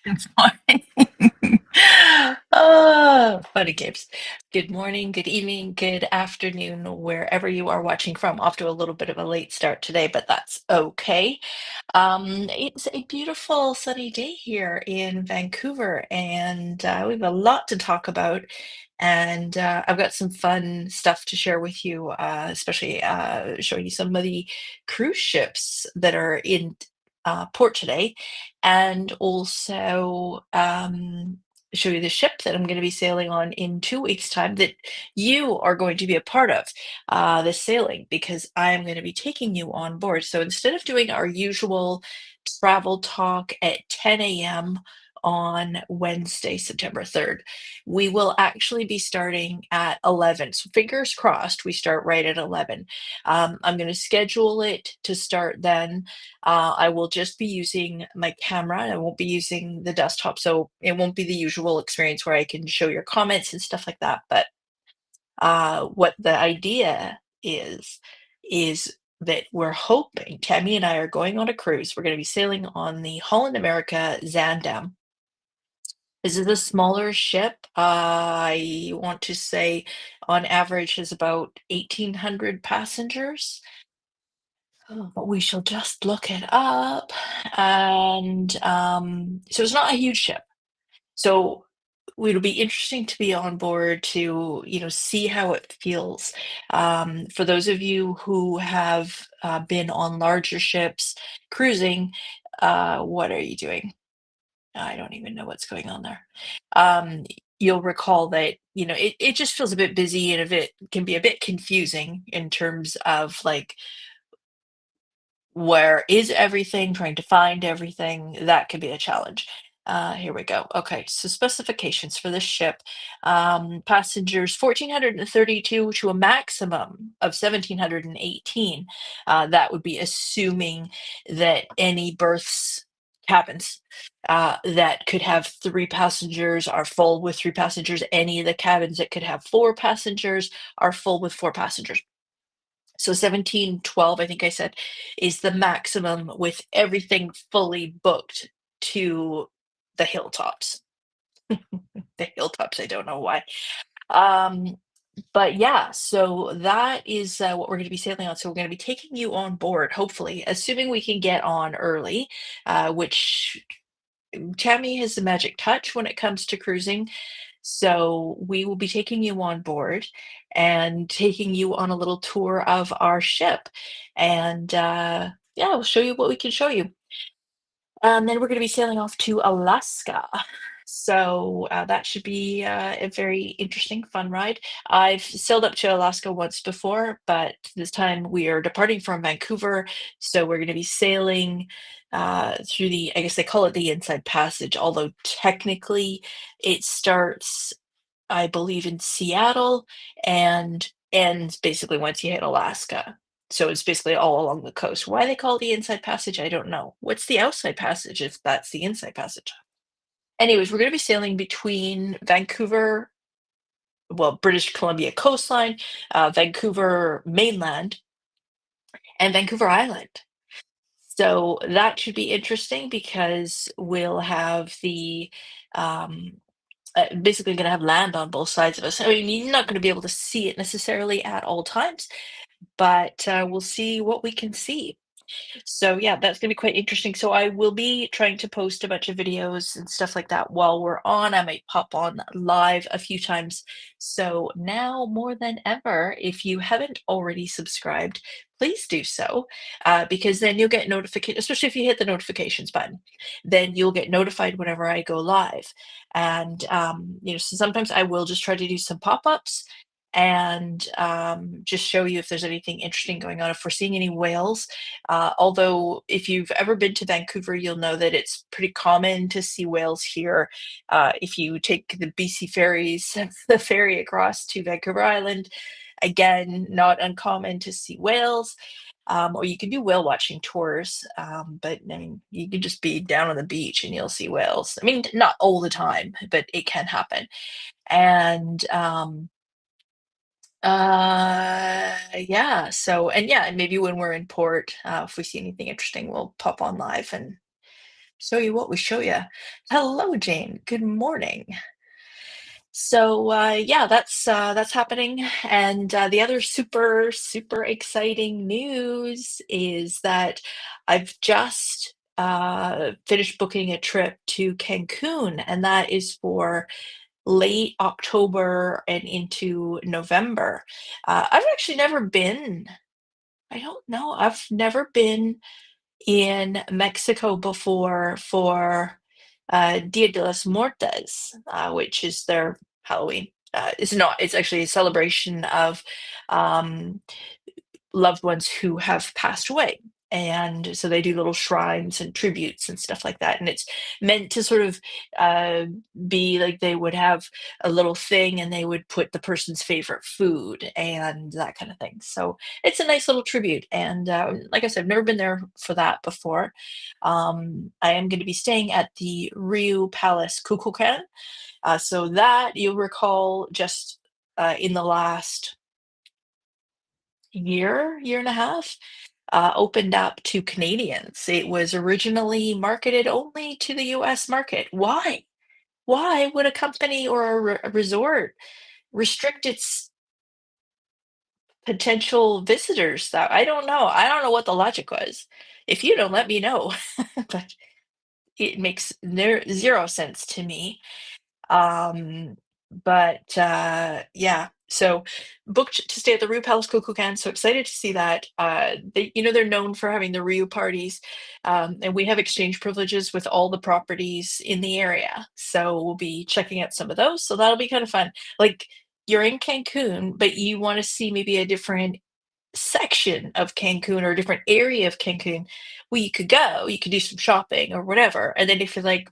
Good morning. Oh, funny games. Good morning, good evening, good afternoon, wherever you are watching from. Off to a little bit of a late start today, but that's okay. It's a beautiful sunny day here in Vancouver, and we have a lot to talk about. And I've got some fun stuff to share with you, especially showing you some of the cruise ships that are in port today, and also show you the ship that I'm going to be sailing on in 2 weeks' time that you are going to be a part of this sailing because I am going to be taking you on board. So instead of doing our usual travel talk at 10 a.m. on Wednesday, September 3rd, we will actually be starting at 11. So fingers crossed, we start right at 11. I'm going to schedule it to start then. I will just be using my camera. I won't be using the desktop, so it won't be the usual experience where I can show your comments and stuff like that. But what the idea is that we're hoping Tammy and I are going on a cruise. We're going to be sailing on the Holland America Zandam. This is a smaller ship. I want to say on average is about 1,800 passengers. Oh, but we shall just look it up. And so it's not a huge ship. So it'll be interesting to be on board to, see how it feels. For those of you who have been on larger ships cruising, what are you doing? I don't even know what's going on there. Um, you'll recall that, it just feels a bit busy and a bit can be a bit confusing in terms of like where is everything, trying to find everything, that could be a challenge. Here we go. Okay, so specifications for this ship. Passengers 1,432 to a maximum of 1,718. That would be assuming that any berths, cabins, that could have three passengers are full with three passengers. Any of the cabins that could have four passengers are full with four passengers. So 1712, I think I said, is the maximum with everything fully booked to the hilltops. The hilltops, I don't know why. Um, but yeah, so that is what we're going to be sailing on. So we're going to be taking you on board, hopefully, assuming we can get on early, which Tammy has the magic touch when it comes to cruising. So we will be taking you on board and taking you on a little tour of our ship. And yeah, we'll show you what we can show you. Then we're going to be sailing off to Alaska. So that should be a very interesting, fun ride. I've sailed up to Alaska once before, but this time we are departing from Vancouver. So we're going to be sailing through I guess they call it the Inside Passage, although technically it starts, I believe, in Seattle and ends basically once you hit Alaska. So it's basically all along the coast. Why they call it the Inside Passage, I don't know. What's the Outside Passage if that's the Inside Passage? Anyways, we're going to be sailing between Vancouver, well, British Columbia coastline, Vancouver mainland, and Vancouver Island. So that should be interesting because we'll have basically going to have land on both sides of us. I mean, you're not going to be able to see it necessarily at all times, but we'll see what we can see. So yeah, that's gonna be quite interesting. So I will be trying to post a bunch of videos and stuff like that while we're on. I might pop on live a few times. So now more than ever, if you haven't already subscribed, please do so, because then you'll get notification, especially if you hit the notifications button, then you'll get notified whenever I go live. And so sometimes I will just try to do some pop-ups and just show you if there's anything interesting going on. If we're seeing any whales, although if you've ever been to Vancouver, you'll know that it's pretty common to see whales here. If you take the BC ferries, the ferry across to Vancouver Island, again, not uncommon to see whales. Or you can do whale watching tours, but I mean, you can just be down on the beach and you'll see whales. I mean, not all the time, but it can happen. And yeah, so and yeah, and maybe when we're in port, if we see anything interesting, we'll pop on live and Show you what we show you. Hello, Jane. Good morning. So yeah, that's happening. And the other super exciting news is that I've just finished booking a trip to Cancun, and that is for late October and into November. I've actually never been. I don't know. I've never been in Mexico before for Dia de los Muertos, which is their Halloween. It's not, it's actually a celebration of um, loved ones who have passed away. And so they do little shrines and tributes and stuff like that. And it's meant to sort of uh, be like they would have a little thing and they would put the person's favorite food and that kind of thing. So it's a nice little tribute. And like I said, I've never been there for that before. I am going to be staying at the Rio Palace Kukulkan. So that you'll recall just in the last year and a half, opened up to Canadians. It was originally marketed only to the US market. Why? Why would a company or a resort restrict its potential visitors? That I don't know. I don't know what the logic was. If you don't, let me know. But it makes zero sense to me. Um, but yeah, so booked to stay at the Ryu Palace Kukulkan. So excited to see that. They're known for having the Ryu parties, and we have exchange privileges with all the properties in the area. So we'll be checking out some of those. So that'll be kind of fun. Like you're in Cancun, but you want to see maybe a different section of Cancun or a different area of Cancun where you could go, you could do some shopping or whatever. And then if you're like,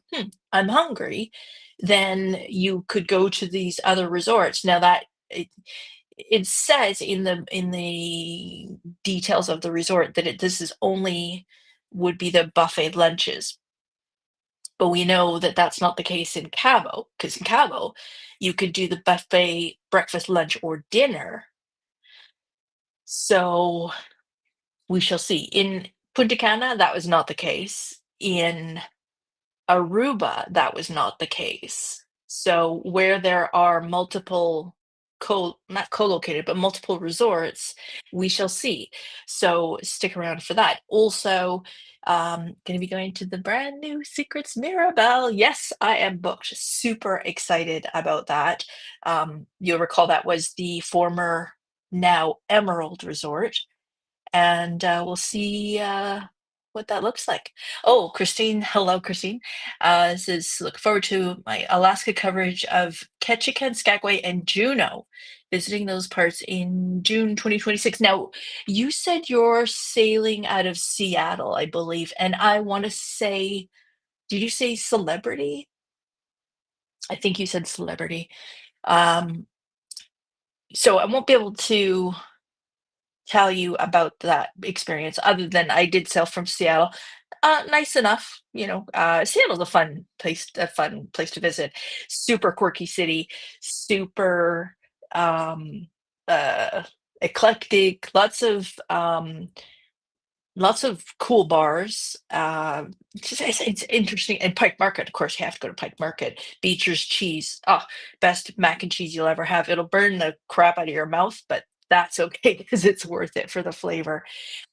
I'm hungry, then you could go to these other resorts. Now that it says in the details of the resort that this is only would be the buffet lunches. But we know that that's not the case in Cabo, because in Cabo, you could do the buffet breakfast, lunch, or dinner. So we shall see. In Punta Cana, that was not the case. In Aruba, that was not the case. So where there are multiple not co-located, but multiple resorts, we shall see. So stick around for that. Also, going to be going to the brand new Secrets Mirabelle. Yes, I am booked. Super excited about that. You'll recall that was the former, now Emerald Resort, and we'll see what that looks like. Oh, Christine, hello, Christine. Says, look forward to my Alaska coverage of Ketchikan, Skagway, and Juneau, visiting those parts in June 2026. Now, you said you're sailing out of Seattle, I believe, and I want to say, did you say Celebrity? I think you said Celebrity. Um, so I won't be able to tell you about that experience other than I did sail from Seattle. Nice enough, Seattle's a fun place to visit. Super quirky city, super um, uh, eclectic, lots of cool bars. It's interesting. And Pike Market, of course, you have to go to Pike Market. Beecher's cheese. Oh, best mac and cheese you'll ever have. It'll burn the crap out of your mouth, but that's okay because it's worth it for the flavor.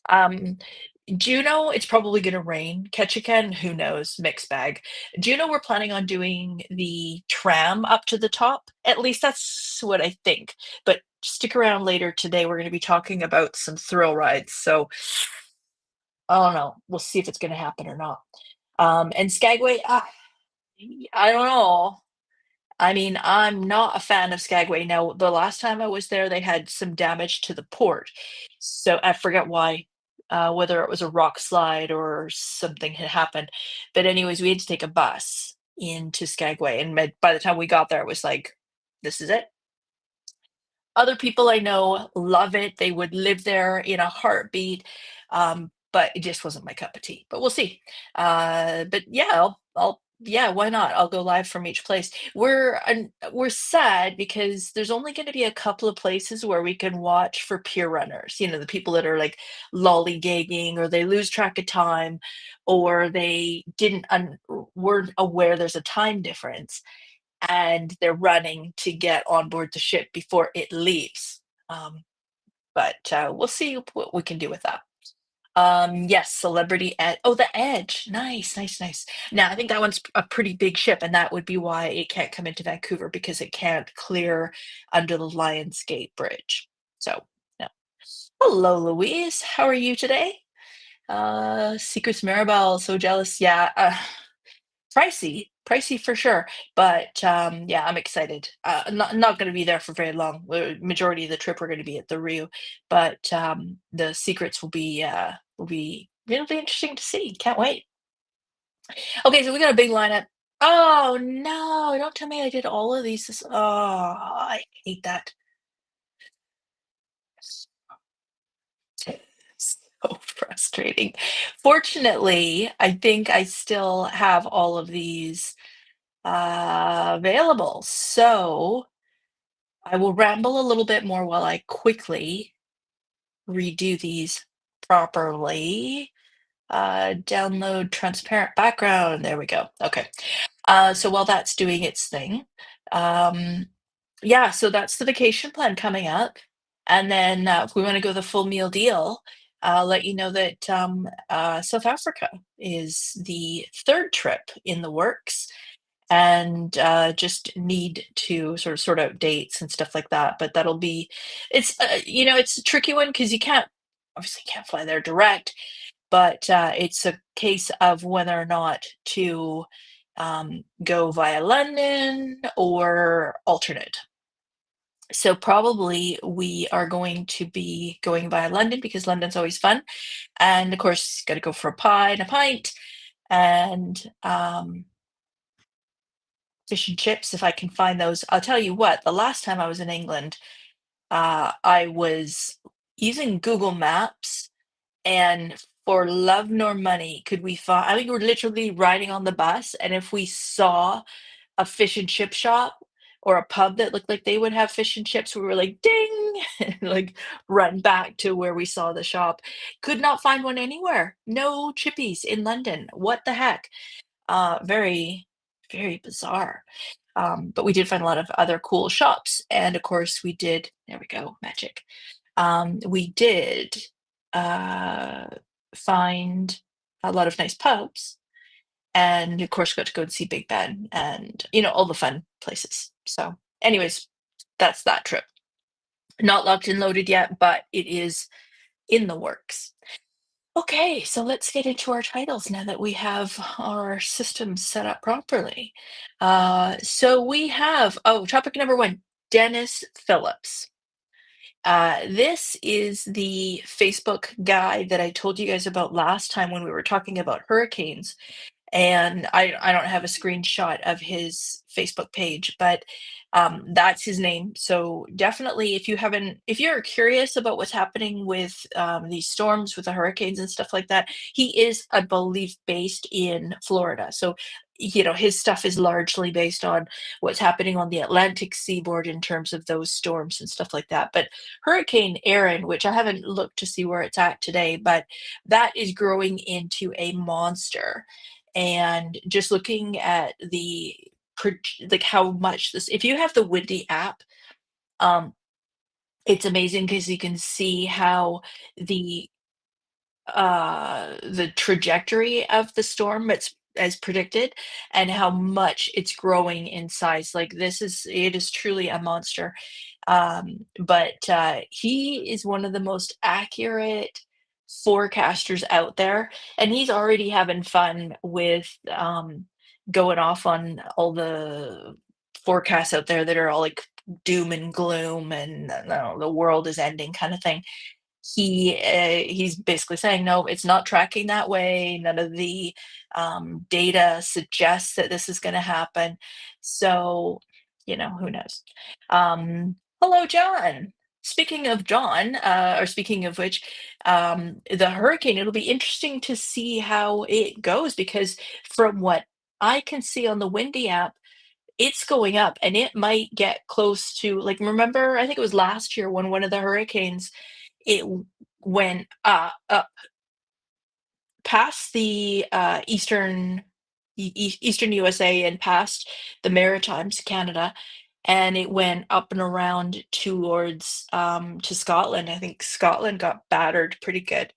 Um, Juneau, it's probably going to rain. Ketchikan, who knows? Mixed bag. Juneau, we're planning on doing the tram up to the top. At least that's what I think. But stick around later today. We're going to be talking about some thrill rides. So I don't know. We'll see if it's going to happen or not. And Skagway, I don't know. I mean, I'm not a fan of Skagway. Now, the last time I was there, they had some damage to the port. So I forget why, whether it was a rock slide or something had happened. But anyways, we had to take a bus into Skagway, and by the time we got there, it was like, this is it. Other people I know love it. They would live there in a heartbeat. But it just wasn't my cup of tea. But we'll see. But yeah, I'll Yeah, why not? I'll go live from each place. We're sad because there's only gonna be a couple of places where we can watch for peer runners, the people that are, like, lollygagging, or they lose track of time, or they didn't un weren't aware there's a time difference, and they're running to get on board the ship before it leaves. Um, but we'll see what we can do with that. Yes, Celebrity Ed oh, the Edge. Nice, nice, nice. Now, I think that one's a pretty big ship, and that would be why it can't come into Vancouver because it can't clear under the Lionsgate Bridge. So, yeah. Hello, Louise. How are you today? Secrets Maribel, so jealous. Yeah, pricey, pricey for sure. But yeah, I'm excited. Not going to be there for very long. Majority of the trip we're going to be at the Rio, but the secrets will be it'll be interesting to see. Can't wait. Okay, so we got a big lineup. Oh no! Don't tell me I did all of these. Oh, I hate that. So frustrating. Fortunately, I think I still have all of these available. So I will ramble a little bit more while I quickly redo these properly. Download transparent background. There we go. Okay. So while that's doing its thing, um, yeah, so that's the vacation plan coming up. And then if we want to go the full meal deal, I'll let you know that South Africa is the third trip in the works, and just need to sort out dates and stuff like that. But that'll be it's a tricky one because you can't obviously can't fly there direct, but it's a case of whether or not to go via London or alternate. So probably we are going to be going via London because London's always fun, and of course, got to go for a pie and a pint, and fish and chips if I can find those. I'll tell you what, the last time I was in England, I was using Google Maps, and for love nor money could we find. I think we were literally riding on the bus, and if we saw a fish and chip shop or a pub that looked like they would have fish and chips, we were like, ding, and like run back to where we saw the shop. Could not find one anywhere. No chippies in London. What the heck? Very, very bizarre. But we did find a lot of other cool shops. And of course, there we go, magic. We did uh, find a lot of nice pubs. And of course, got to go and see Big Ben and, all the fun places. So, anyways, that's that trip. Not locked and loaded yet, but it is in the works. Okay, so let's get into our titles now that we have our system set up properly. So we have, topic number one, Dennis Phillips. This is the Facebook guy that I told you guys about last time when we were talking about hurricanes, and I don't have a screenshot of his Facebook page, but that's his name. So definitely, if you're curious about what's happening with these storms, with the hurricanes and stuff like that, he is, I believe, based in Florida. So his stuff is largely based on what's happening on the Atlantic seaboard in terms of those storms and stuff like that. But Hurricane Aaron, which I haven't looked to see where it's at today, but that is growing into a monster. And just looking at like how much this, if you have the Windy app, um it's amazing because you can see how the the trajectory of the storm, it's as predicted, and how much it's growing in size. Like, it is truly a monster. But he is one of the most accurate forecasters out there, and he's already having fun with going off on all the forecasts out there that are all like doom and gloom and the world is ending kind of thing. He's basically saying, no, it's not tracking that way. None of the data suggests that this is going to happen. So, who knows? Hello, John. Speaking of John, or speaking of which, the hurricane, it'll be interesting to see how it goes because from what I can see on the Windy app, it's going up, and it might get close to, like, remember, I think it was last year when one of the hurricanes, it went up past the eastern USA and past the Maritimes, Canada, and it went up and around towards to Scotland. I think Scotland got battered pretty good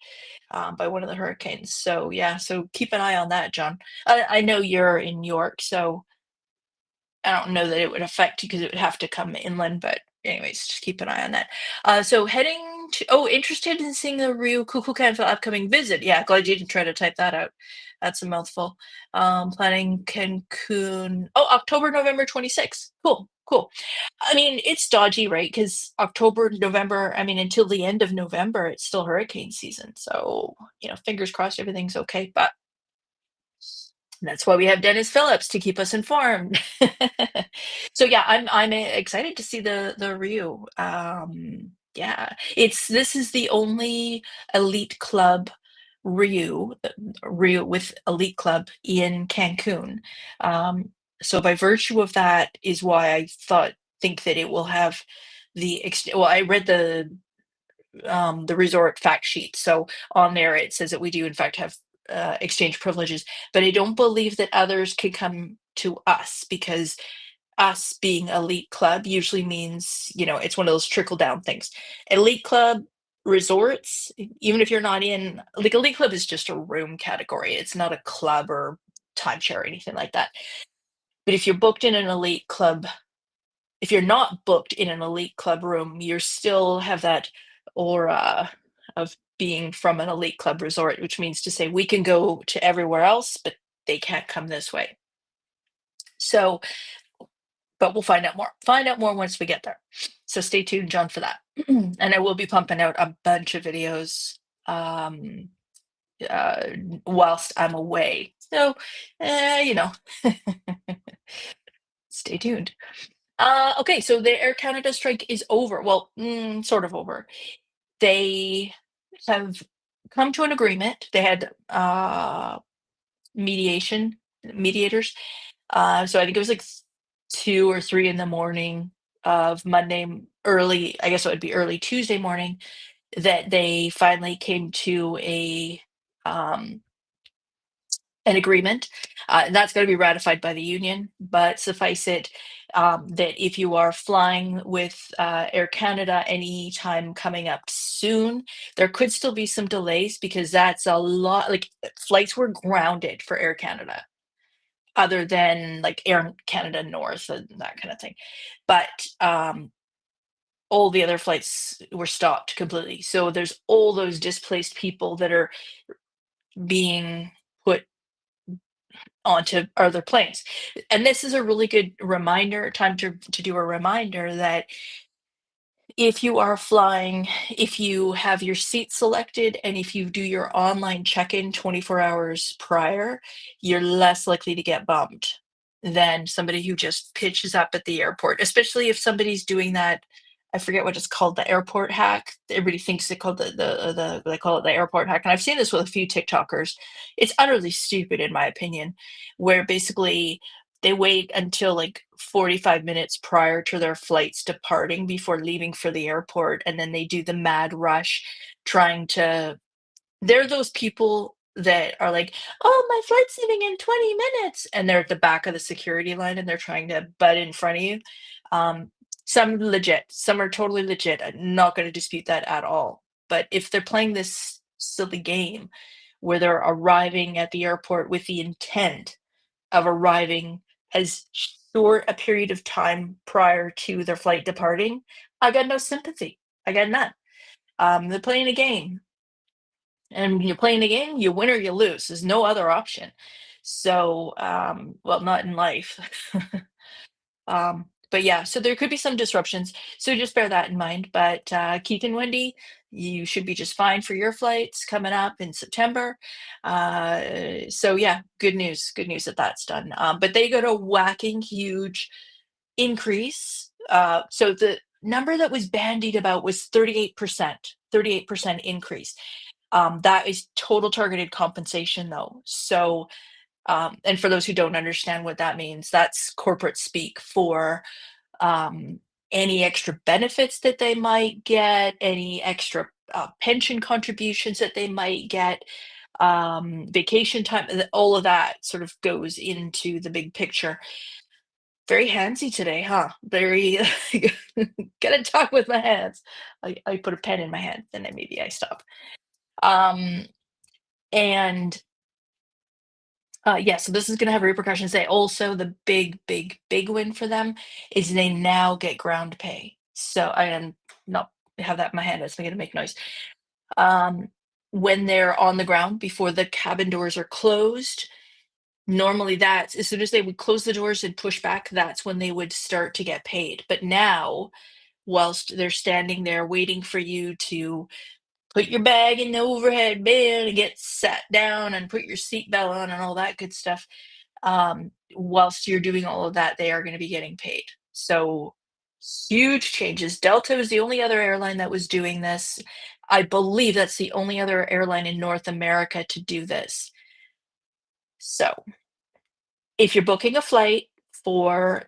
by one of the hurricanes. So yeah, so keep an eye on that, John. I know you're in York, so I don't know that it would affect you because it would have to come inland, but anyways, just keep an eye on that. So heading to, oh, interested in seeing the Rio Kukulkan for the upcoming visit. Yeah, glad you didn't try to type that out. That's a mouthful. Planning Cancun. Oh, October, November 26th. Cool, cool. I mean, it's dodgy, right? Because October, November, I mean, until the end of November, it's still hurricane season. So, fingers crossed everything's okay. But that's why we have Dennis Phillips to keep us informed. So yeah, I'm excited to see the Ryu. Yeah, this is the only elite club Ryu with elite club in Cancun. So by virtue of that is why I think that it will have well, I read the resort fact sheet. So on there it says that we do in fact have exchange privileges, but I don't believe that others can come to us because us being elite club usually means, it's one of those trickle down things. Elite club resorts, even if you're not in, like, elite club is just a room category. It's not a club or timeshare or anything like that. But if you're booked in an elite club, if you're not booked in an elite club room, you still have that aura of being from an elite club resort, which means to say we can go to everywhere else, but they can't come this way. So, but we'll find out more. Find out more once we get there. So stay tuned, John, for that. And I will be pumping out a bunch of videos um, uh, whilst I'm away. So, you know, stay tuned. Okay, so the Air Canada strike is over. Well, sort of over. They have come to an agreement. They had mediators. So I think it was like 2 or 3 in the morning of Monday, early, I guess it would be early Tuesday morning, that they finally came to um, an agreement. That's going to be ratified by the union, but suffice it that if you are flying with Air Canada anytime coming up soon, there could still be some delays because that's a lot. Like, flights were grounded for Air Canada, other than like Air Canada North and that kind of thing. But all the other flights were stopped completely. So there's all those displaced people that are being put onto other planes. And this is a really good time to do a reminder that if you are flying, if you have your seat selected, and if you do your online check-in 24 hours prior, you're less likely to get bumped than somebody who just pitches up at the airport, especially if somebody's doing that. I forget what it's called, the airport hack. Everybody thinks they call they call it the airport hack. And I've seen this with a few TikTokers. It's utterly stupid, in my opinion, where basically they wait until like 45 minutes prior to their flights departing before leaving for the airport, and then they do the mad rush trying to they're those people that are like, "Oh, my flight's leaving in 20 minutes," and they're at the back of the security line, and they're trying to butt in front of you. Um, some legit, some are totally legit. I'm not gonna dispute that at all. But if they're playing this silly game where they're arriving at the airport with the intent of arriving as short a period of time prior to their flight departing, I got no sympathy. I got none. They're playing a game, and when you're playing a game, you win or you lose. There's no other option. So, well, not in life. But yeah, so there could be some disruptions. So just bear that in mind. But Keith and Wendy, you should be just fine for your flights coming up in September. So yeah, good news. Good news that that's done. But they got a whacking huge increase. So the number that was bandied about was 38%, 38% increase. That is total targeted compensation though. So And for those who don't understand what that means, that's corporate speak for um, any extra benefits that they might get, any extra pension contributions that they might get, vacation time, all of that sort of goes into the big picture. Very handsy today, huh? Very gotta talk with my hands. I put a pen in my hand, and then maybe I stop. Um, and yeah, so this is gonna have repercussions. They also the big, big, big win for them is they now get ground pay. So I am not have that in my hand. It's gonna make noise. Um, when they're on the ground before the cabin doors are closed, normally that's as soon as they would close the doors and push back, that's when they would start to get paid. But now, whilst they're standing there waiting for you to put your bag in the overhead bin and get sat down and put your seatbelt on and all that good stuff, whilst you're doing all of that, they are going to be getting paid. So huge changes. Delta was the only other airline that was doing this. I believe that's the only other airline in North America to do this. So if you're booking a flight for,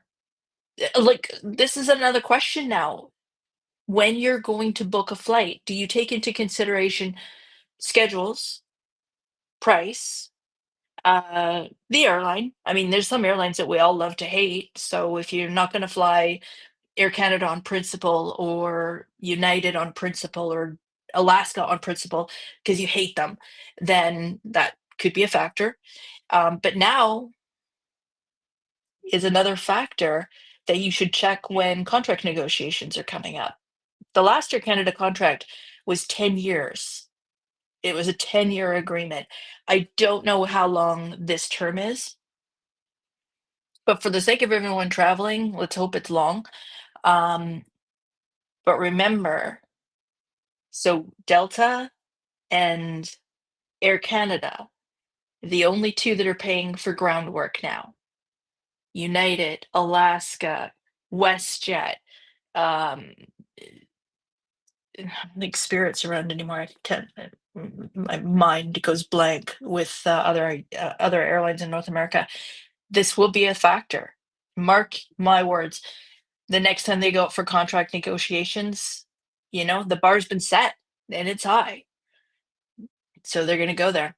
like, this is another question now. When you're going to book a flight, do you take into consideration schedules, price, the airline? I mean, there's some airlines that we all love to hate. So if you're not going to fly Air Canada on principle or United on principle or Alaska on principle because you hate them, then that could be a factor. But now is another factor that you should check when contract negotiations are coming up. The last Air Canada contract was 10 years. It was a 10-year agreement. I don't know how long this term is, but for the sake of everyone traveling, let's hope it's long. Um, but remember, so Delta and Air Canada, the only two that are paying for groundwork now. United, Alaska, WestJet, um, like Spirit's around anymore. I can't. My mind goes blank with other airlines in North America. This will be a factor. Mark my words. The next time they go up for contract negotiations, the bar's been set and it's high, so they're going to go there.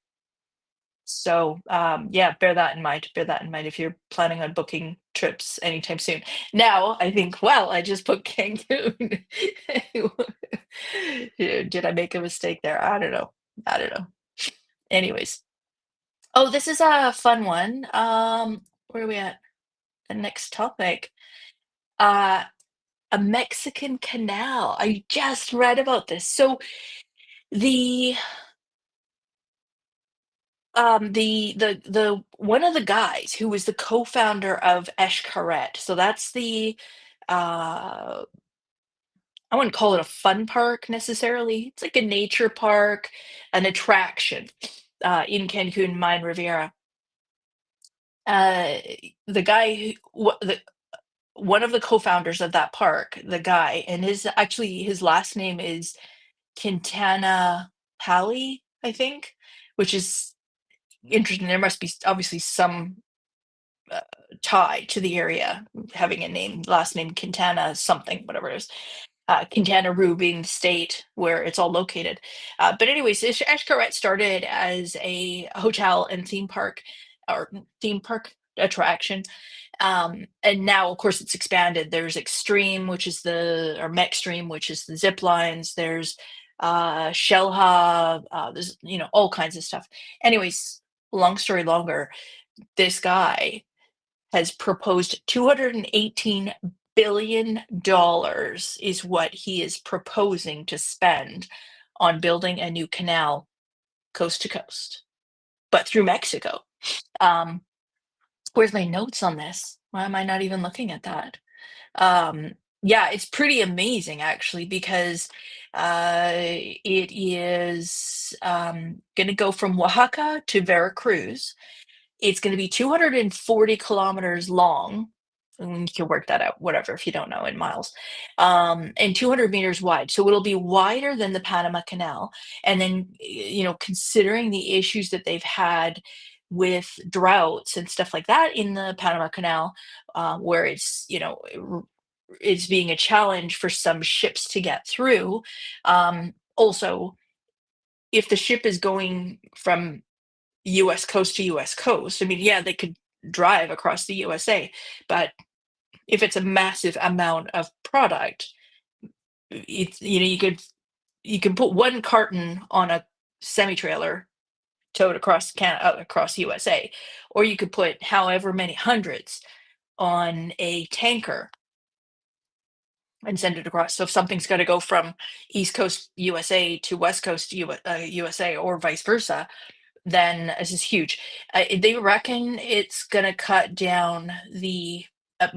So, yeah, bear that in mind. Bear that in mind if you're planning on booking trips anytime soon. Now, I think, well, I just booked Cancun. Did I make a mistake there? I don't know. I don't know. Anyways. Oh, this is a fun one. Where are we at? The next topic. Uh, a Mexican canal. I just read about this. So the the one of the guys who was the co-founder of Xcaret, so that's the uh I wouldn't call it a fun park necessarily. It's like a nature park, an attraction in Cancun, Mayan Riviera. Uh, the guy one of the co-founders of that park, the guy, and his last name is Quintana Pali, I think, which is interesting. There must be obviously some uh, tie to the area, having a last name Quintana something, whatever it is. Quintana Roo being the state where it's all located. But anyways, Xcaret started as a hotel and theme park or theme park attraction. And now, of course, it's expanded. There's Extreme, which is or Mextreme, which is the zip lines. There's Shellha. There's all kinds of stuff. Anyways, long story longer, this guy has proposed $218 billion is what he is proposing to spend on building a new canal coast to coast, but through Mexico. Um, where's my notes on this? Why am I not even looking at that? Um, yeah, it's pretty amazing actually because it is going to go from Oaxaca to Veracruz. It's going to be 240 kilometers long. And you can work that out, whatever, if you don't know in miles, and 200 meters wide. So it'll be wider than the Panama Canal. And then, considering the issues that they've had with droughts and stuff like that in the Panama Canal, where it's, it's being a challenge for some ships to get through. Also, if the ship is going from US coast to US coast, I mean, yeah, they could drive across the USA, but if it's a massive amount of product, it's, you can put one carton on a semi trailer towed across Canada, across USA, or you could put however many hundreds on a tanker and send it across. So if something's got to go from East Coast USA to West Coast USA, or vice versa, then this is huge. They reckon it's going to cut down the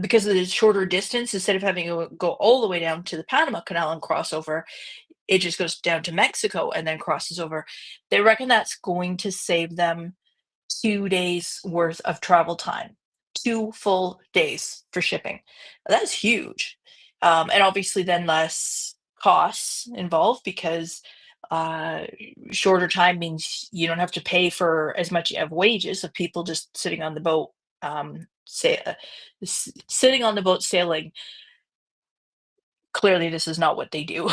because of the shorter distance. Instead of having to go all the way down to the Panama Canal and cross over, it just goes down to Mexico and then crosses over. They reckon that's going to save them 2 days worth of travel time, 2 full days for shipping. That's huge. And obviously, then less costs involved because uh, shorter time means you don't have to pay for as much of wages of people just sitting on the boat, sitting on the boat sailing. Clearly, this is not what they do.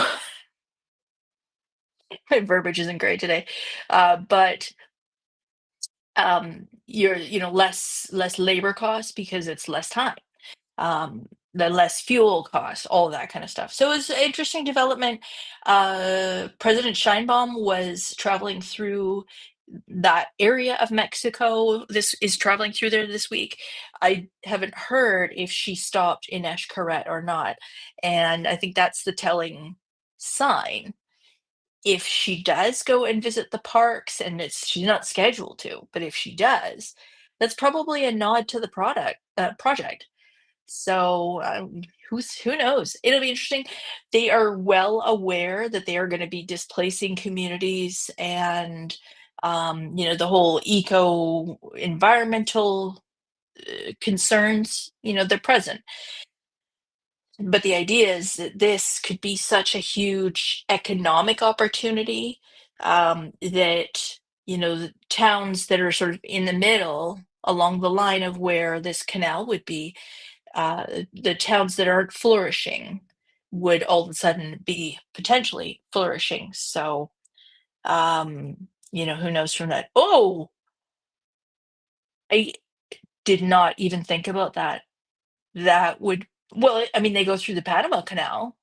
My verbiage isn't great today, but you're less labor costs because it's less time, the less fuel costs, all that kind of stuff. So it's an interesting development. President Scheinbaum was traveling through that area of Mexico. This is traveling through there this week. I haven't heard if she stopped in Xcaret or not, and I think that's the telling sign. If she does go and visit the parks, and she's not scheduled to, but if she does, that's probably a nod to the project. So, who knows? It'll be interesting. They are well aware that they are gonna be displacing communities and, the whole environmental, concerns, they're present. But the idea is that this could be such a huge economic opportunity, that, the towns that are sort of in the middle along the line of where this canal would be, the towns that aren't flourishing would all of a sudden be potentially flourishing. So, who knows from that? Oh, I did not even think about that. That would, well, I mean, they go through the Panama Canal.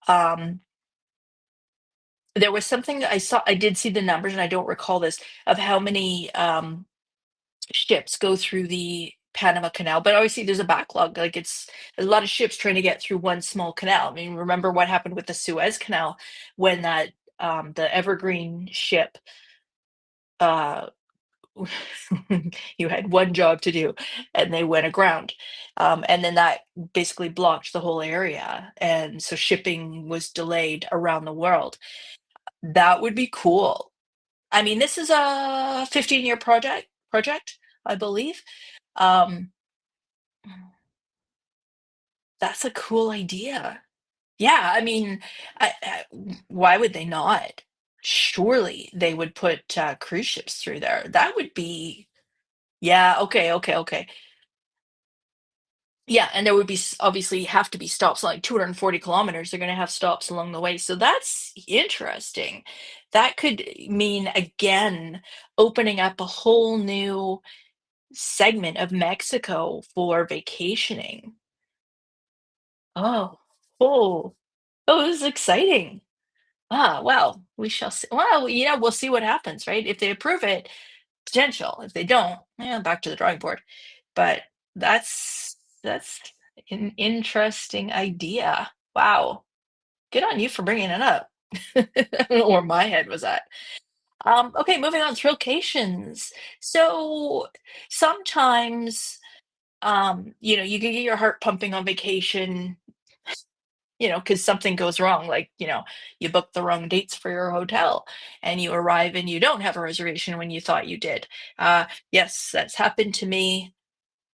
Um, there was something I saw. I did see the numbers, and I don't recall this, of how many ships go through the Panama Canal. But obviously, there's a backlog. Like, it's a lot of ships trying to get through one small canal. I mean, remember what happened with the Suez Canal when that the Evergreen ship, uh, you had one job to do, and they went aground, and then that basically blocked the whole area, and so shipping was delayed around the world. That would be cool. I mean, this is a 15-year project, I believe. Um, that's a cool idea. Yeah, I mean, why would they not? Surely they would put cruise ships through there. That would be, yeah, okay, okay, okay. Yeah, and there would be obviously have to be stops, like 240 kilometers. They're going to have stops along the way. So that's interesting. That could mean, again, opening up a whole new segment of Mexico for vacationing. Oh, oh, oh, this is exciting. Ah, well, we shall see. Well, yeah, we'll see what happens, right? If they approve it, potential. If they don't, yeah, back to the drawing board. But that's an interesting idea. Wow. Good on you for bringing it up. I don't know where my head was at. Okay, moving on to locations. So sometimes, you can get your heart pumping on vacation, because something goes wrong, like, you book the wrong dates for your hotel and you arrive and you don't have a reservation when you thought you did. Yes, that's happened to me.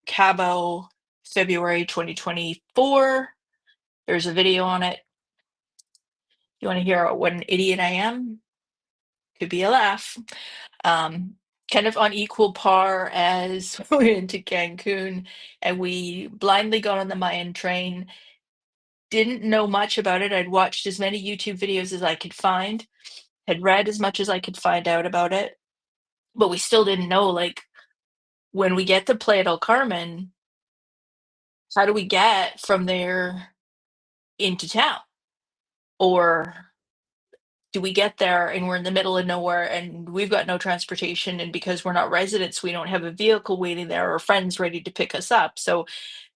Cabo, February 2024. There's a video on it. You want to hear what an idiot I am? Could be a laugh. Um, kind of on equal par as we went to Cancun, and we blindly got on the Mayan train. Didn't know much about it. I'd watched as many YouTube videos as I could find, had read as much as I could find out about it, but we still didn't know, like, when we get to Playa del Carmen, how do we get from there into town? Or do we get there and we're in the middle of nowhere and we've got no transportation, and because we're not residents, we don't have a vehicle waiting there or friends ready to pick us up. So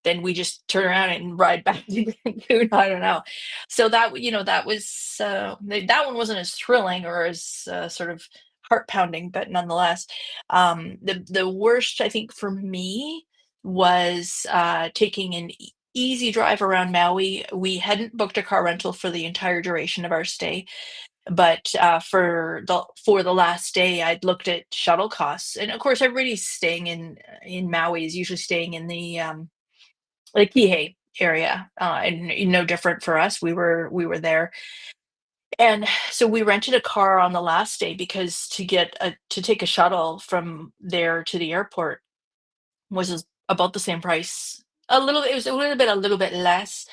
then we just turn around and ride back to Cancun. I don't know. So that was that one wasn't as thrilling or as sort of heart pounding, but nonetheless, the worst I think for me was taking an easy drive around Maui. We hadn't booked a car rental for the entire duration of our stay, but for the last day, I'd looked at shuttle costs, and of course, everybody's staying in Maui is usually staying in the Kihei area, and no different for us. We were there, and so we rented a car on the last day because to take a shuttle from there to the airport about the same price. It was a little bit less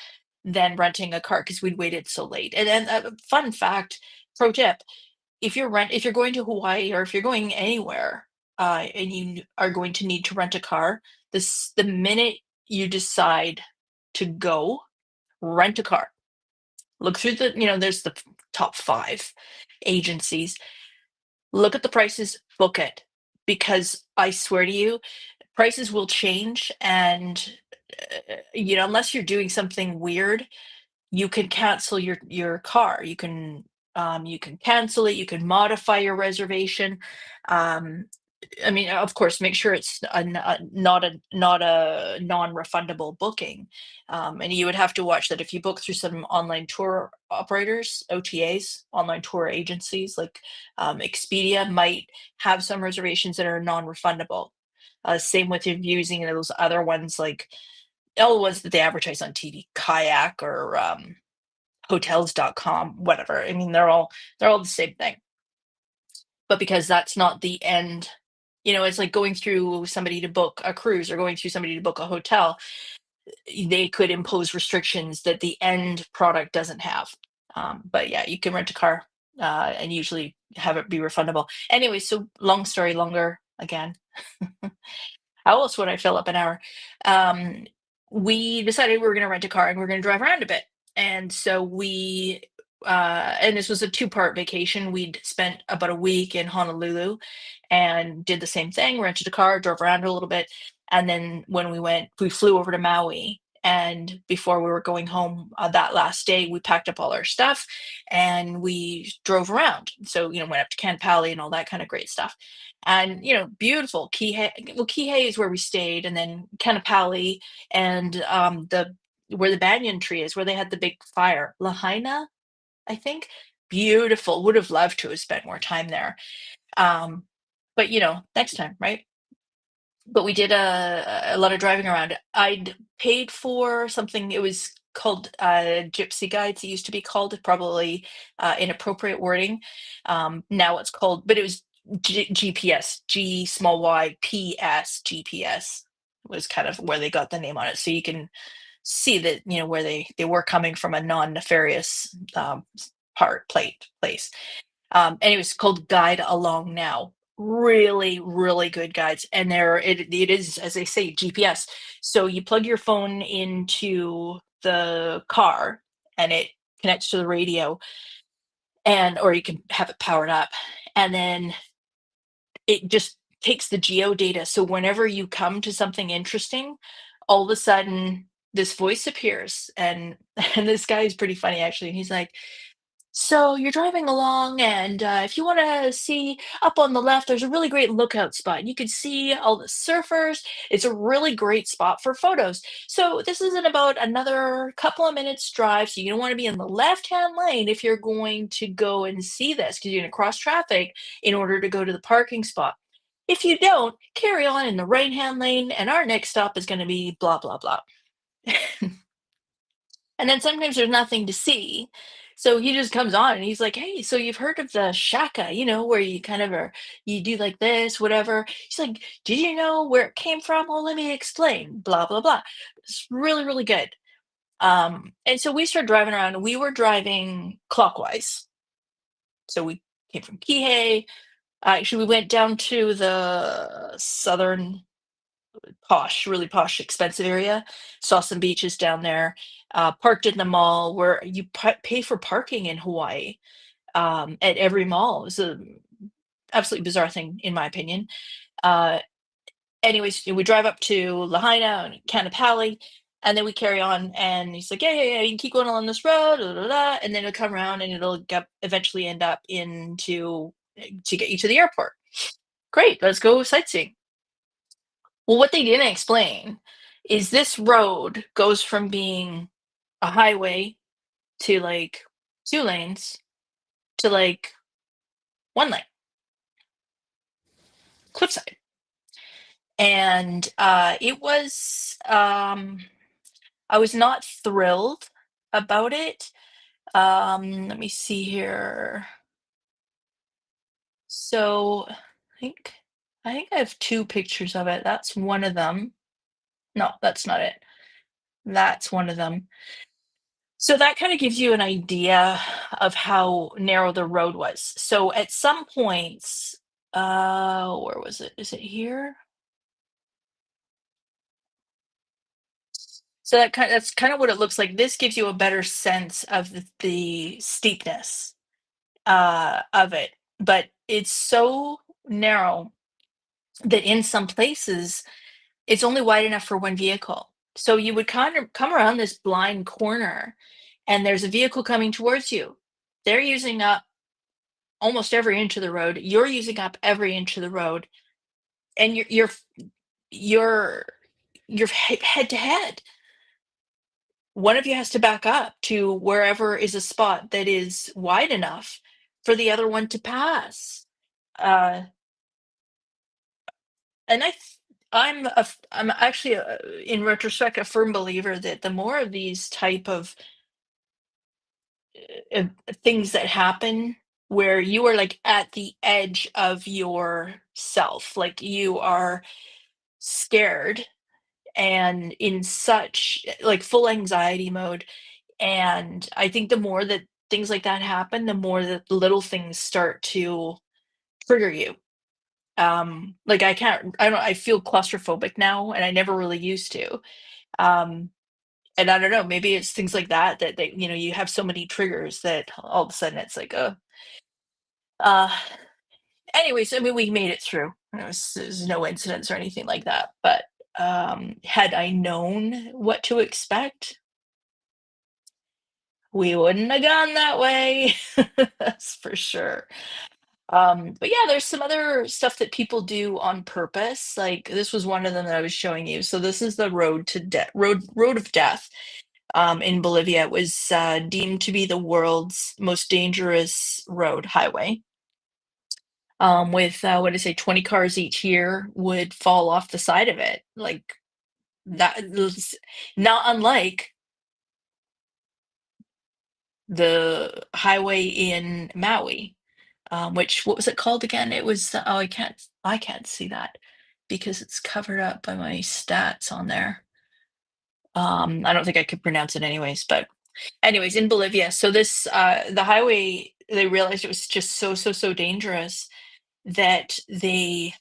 than renting a car because we'd waited so late. And then fun fact, pro tip: if you're going to Hawaii or if you're going anywhere, and you are going to need to rent a car, the minute you decide to go, rent a car. Look through there's the top 5 agencies. Look at the prices, book it, because I swear to you, prices will change, and, unless you're doing something weird, you can cancel your car. You can cancel it, you can modify your reservation. Um, I mean, of course, make sure it's not a non-refundable booking. And you would have to watch that if you book through some online tour operators, OTAs, online tour agencies like Expedia might have some reservations that are non-refundable. Same with if you're using those other ones like all the ones that they advertise on TV, Kayak or hotels.com, whatever. I mean, they're all the same thing. But because that's not the end, it's like going through somebody to book a cruise or going through somebody to book a hotel. They could impose restrictions that the end product doesn't have. But yeah, you can rent a car and usually have it be refundable. Anyway, so long story longer again. How else would I fill up an hour? Um, we decided we were going to rent a car and we are going to drive around a bit. And so and this was a 2-part vacation. We'd spent about a week in Honolulu and did the same thing, rented a car, drove around a little bit. And then when we flew over to Maui. And before we were going home that last day, we packed up all our stuff and we drove around. So, went up to Kaanapali and all that kind of great stuff. And beautiful Kihei. Well, Kihei is where we stayed, and then Kaanapali and the where the banyan tree is, where they had the big fire, Lahaina, I think. Beautiful. Would have loved to have spent more time there. Um, but next time, right? But we did a lot of driving around. I'd paid for something. It was called Gypsy Guides. It used to be called, probably inappropriate wording. Now it's called, but it was GPS, G small y P S GPS was kind of where they got the name on it. So you can see that where they were coming from, a non-nefarious place. And it was called Guide Along Now. Really, really good guides. And it is, as they say, GPS. So you plug your phone into the car and it connects to the radio, or you can have it powered up. And then it just takes the geo data. So whenever you come to something interesting, all of a sudden this voice appears. And and this guy is pretty funny actually. And he's like, so you're driving along, and if you want to see up on the left, there's a really great lookout spot. You can see all the surfers. It's a really great spot for photos. So this is in about another couple of minutes drive. So you don't want to be in the left-hand lane if you're going to go and see this, because you're going to cross traffic in order to go to the parking spot. If you don't, carry on in the right-hand lane, and our next stop is going to be blah, blah, blah. And then sometimes there's nothing to see. So he just comes on and he's like, "Hey, so you've heard of the shaka, where you kind of are, you do like this, whatever." He's like, "Did you know where it came from? Well, let me explain, blah, blah, blah." It's really, really good. And so we started driving around, and we were driving clockwise. So we came from Kihei. Actually, we went down to the southern posh, really posh, expensive area. Saw some beaches down there. Parked in the mall where you pay for parking in Hawaii, at every mall. It's a absolutely bizarre thing, in my opinion. Uh, Anyways, we drive up to Lahaina and Kanapali, and then we carry on. And he's like, "Yeah, yeah, yeah, you can keep going along this road, da, da, da," and then it'll come around and it'll eventually end up into to get you to the airport. Great, let's go sightseeing. Well, what they didn't explain is this road goes from being a highway to like 2 lanes to like 1 lane, cliffside. And I was not thrilled about it. Let me see here. So I think I have two pictures of it. That's one of them. No, that's not it. That's one of them. So that kind of gives you an idea of how narrow the road was. So at some points, where was it? Is it here? So that's kind of what it looks like. This gives you a better sense of the steepness of it, but it's so narrow that in some places it's only wide enough for one vehicle. So you would kind of come around this blind corner, and there's a vehicle coming towards you. They're using up almost every inch of the road. You're using up every inch of the road, and you're head to head. One of you has to back up to wherever is a spot that is wide enough for the other one to pass. Uh, and I'm actually in retrospect a firm believer that the more of these type of uh, things that happen where you are like at the edge of yourself, like you are scared and in such like full anxiety mode. And I think the more that things like that happen, the more that little things start to trigger you. Like I feel claustrophobic now, and I never really used to. Um, and I don't know, maybe it's things like that that you have so many triggers that all of a sudden it's like, uh, anyways, I mean, we made it through. There's no incidents or anything like that. But had I known what to expect, we wouldn't have gone that way. That's for sure. But yeah, there's some other stuff that people do on purpose. Like this was one of them that I was showing you. So this is the road to death, road of death. In Bolivia, it was deemed to be the world's most dangerous road highway. With what did I say, 20 cars each year would fall off the side of it. Like that was not unlike the highway in Maui. Which what was it called again? It was oh, I can't see that because it's covered up by my stats on there. I don't think I could pronounce it anyways, but anyways, in Bolivia. So this the highway, they realized it was just so so so dangerous that they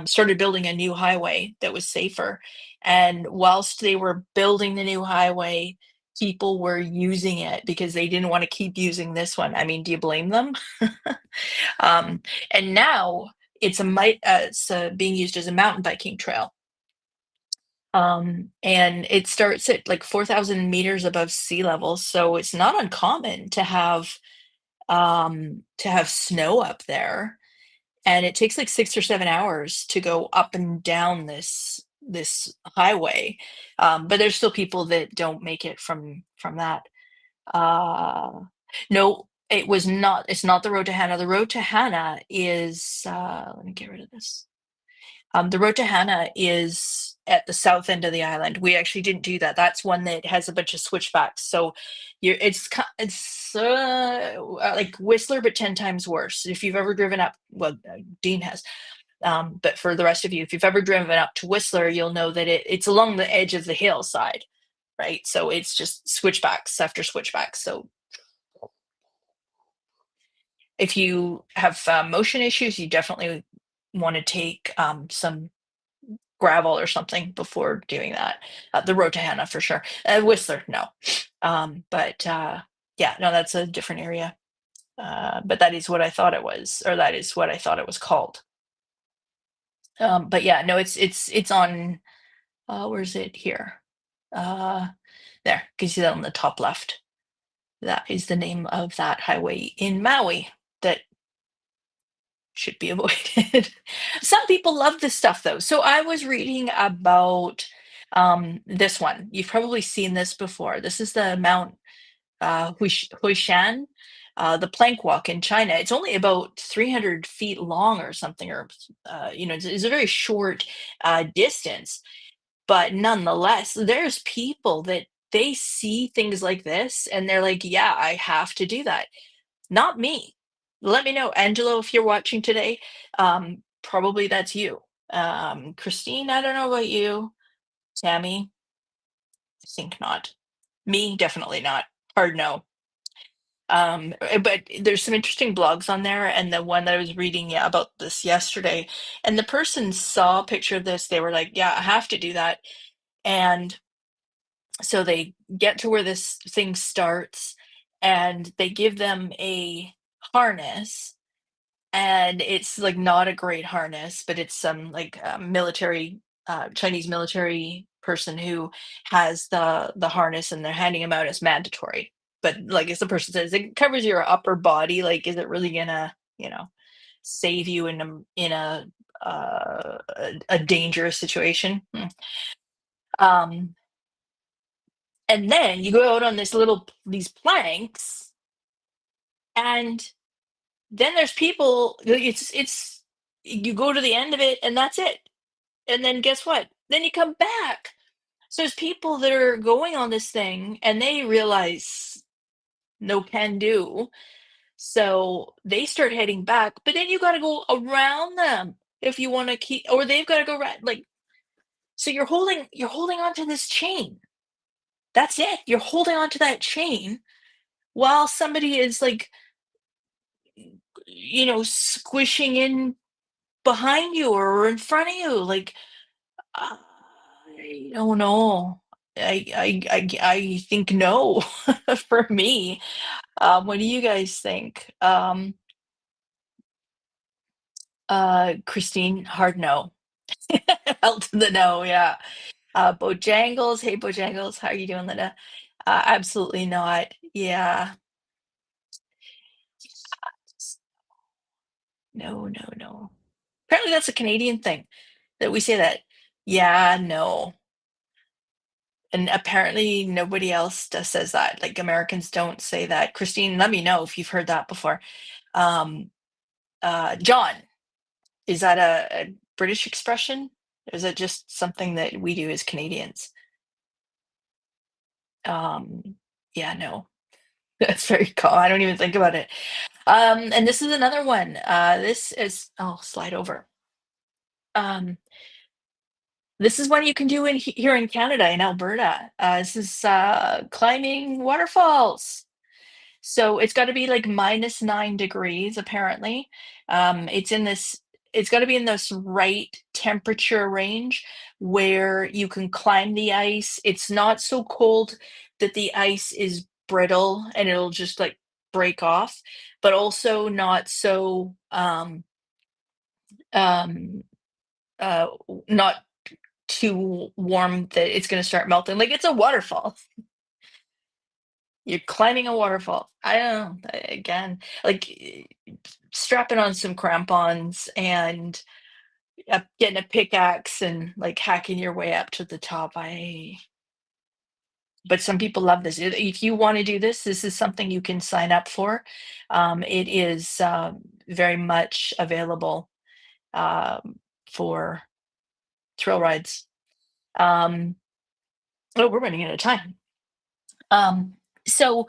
started building a new highway that was safer. And whilst they were building the new highway, people were using it because they didn't want to keep using this one. I mean, do you blame them? Um, and now it's being used as a mountain biking trail. And it starts at like 4,000 meters above sea level, so it's not uncommon to have snow up there, and it takes like 6 or 7 hours to go up and down this highway. But there's still people that don't make it from that. Uh, no, it's not the road to Hana. The road to Hana is, let me get rid of this. The road to Hana is at the south end of the island. We actually didn't do that. That's one that has a bunch of switchbacks. So it's like Whistler, but 10 times worse. If you've ever driven up, well, Dean has. But for the rest of you, if you've ever driven up to Whistler, you'll know that it's along the edge of the hillside, right? So it's just switchbacks after switchbacks. So if you have motion issues, you definitely want to take some gravel or something before doing that. The road to Hannah for sure. Whistler, no. But yeah, no, that's a different area. But that is what I thought it was, or that is what I thought it was called. But yeah, no, it's on. Where's it here? Uh, there, you can see that on the top left. That is the name of that highway in Maui that should be avoided. Some people love this stuff though. So I was reading about this one. You've probably seen this before. This is the Mount Huishan, the plank walk in China. It's only about 300 feet long or something, or it's a very short distance. But nonetheless, there's people that they see things like this and they're like, yeah, I have to do that. Not me. Let me know, Angelo, if you're watching today. Probably that's you. Christine, I don't know about you. Sammy, I think not. Me, definitely not. Hard no. But there's some interesting blogs on there, and the one that I was reading, yeah, about this yesterday, and the person saw a picture of this. They were like, "Yeah, I have to do that," and so they get to where this thing starts, and they give them a harness, and it's like not a great harness, but it's some like military Chinese military person who has the harness, and they're handing him out as mandatory. But like as the person says, it covers your upper body. Like, is it really gonna, save you in a dangerous situation? Um, and then you go out on these planks, and then there's people. It's you go to the end of it, and that's it. And then guess what? Then you come back. So there's people that are going on this thing and they realize no can do. So they start heading back, but then you got to go around them if you want to keep, or they've got to go right. Like, so you're holding on to this chain. That's it. You're holding on to that chain while somebody is like, squishing in behind you or in front of you. Like, I don't know. I think no for me. What do you guys think? Christine, hard no. Held to the no, yeah. Bojangles, hey Bojangles, how are you doing, Linda? Absolutely not. Yeah. No, no, no. Apparently that's a Canadian thing that we say that. Yeah, no. And apparently nobody else says that. Like Americans don't say that. Christine, let me know if you've heard that before. Um, John, is that a British expression? Or is it just something that we do as Canadians? Um, yeah, no, that's very cool. I don't even think about it. And this is another one. This is, oh, slide over. This is one you can do here in Canada, in Alberta. This is climbing waterfalls. So it's got to be like -9 degrees, apparently. It's in this, it's got to be in this right temperature range where you can climb the ice. It's not so cold that the ice is brittle and it'll just like break off, but also not so um not too warm that it's going to start melting. Like it's a waterfall. You're climbing a waterfall. I don't know. Again, like strapping on some crampons and getting a pickaxe and like hacking your way up to the top. But some people love this. If you want to do this, this is something you can sign up for. It is very much available for thrill rides. Um, oh, we're running out of time. Um, so